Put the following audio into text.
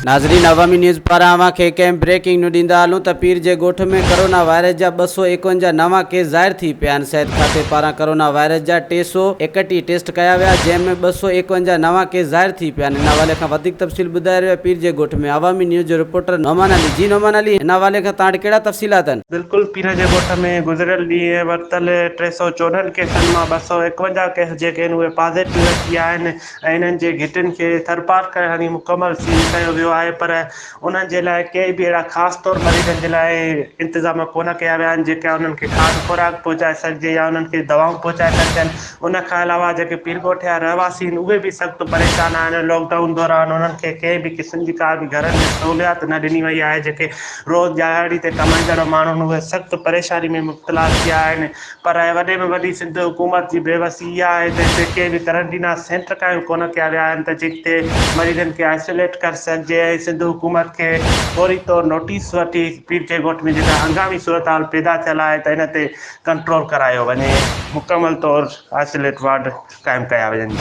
नाज़रीन, अवामी न्यूज़ पारां अव्हांखे कंहिं ब्रेकिंग न्यूज़ ॾींदा हलूं त पीर जे ॻोठ में कोरोना वायरस जा 251 नवां केस ज़ाहिर थी पिया आहिनि। सिहत खाते पारां कोरोना वायरस जा 331 टेस्ट कया विया, जंहिंमें 251 नवां केस ज़ाहिर थी पिया आहिनि। इन हवाले खां वधीक तफ़सील ॿुधाए रहियो आहे पीर जे ॻोठ में अवामी न्यूज़ जो रिपोर्टर नौमान अली। जी नौमान अली, हिन हवाले खां तव्हां वटि कहिड़ा तफ़सीलात आहिनि? बिल्कुल, पीर जे ॻोठ में गुज़िरियल ॾींहुं वरितल 314 केसनि मां 251 केस जेके आहिनि उहे पॉज़िटिव अची विया आहिनि ऐं इन्हनि जे घिटियुनि खे थरपार करण मुकमल सील कयो वियो आहे। पर उन्हनि जे लाइ कंहिं बि अहिड़ा ख़ासि तौर मरीज़नि जे लाइ इंतिज़ाम कोन कया विया आहिनि जेका उन्हनि खे खाद खुराक पहुचाए सघिजे या उन्हनि खे दवाऊं पहुचाए सघजनि। उन खां अलावा जेके पीर ॻोठ जा रहवासी आहिनि उहे बि सख़्तु परेशान आहिनि। लॉकडाउन दौरान उन्हनि खे कंहिं बि क़िस्म जी का बि घरनि में सहूलियत न ॾिनी वई आहे। जेके रोज़ दिहाड़ी ते कमाईंदड़ माण्हू आहिनि उहे सख़्तु परेशानी में मुब्तला थिया आहिनि। पर वॾे में वॾी सिंध हुकूमत जी बेवसी इहा आहे त हिते कंहिं बि करंटीना सेंटर क़ाइमु कोन कया विया आहिनि त जिते मरीज़नि खे आइसोलेट करे सघिजे। ऐं सिंध हुकूमत खे फौरी तौरु नोटिस वठी पीर जे ॻोठ में जेका हंगामी सूरत हाल पैदा थियल आहे त इन ते कंट्रोल करायो वञे, मुकमल तौरु आइसोलेट वार्ड क़ाइमु कया वञनि।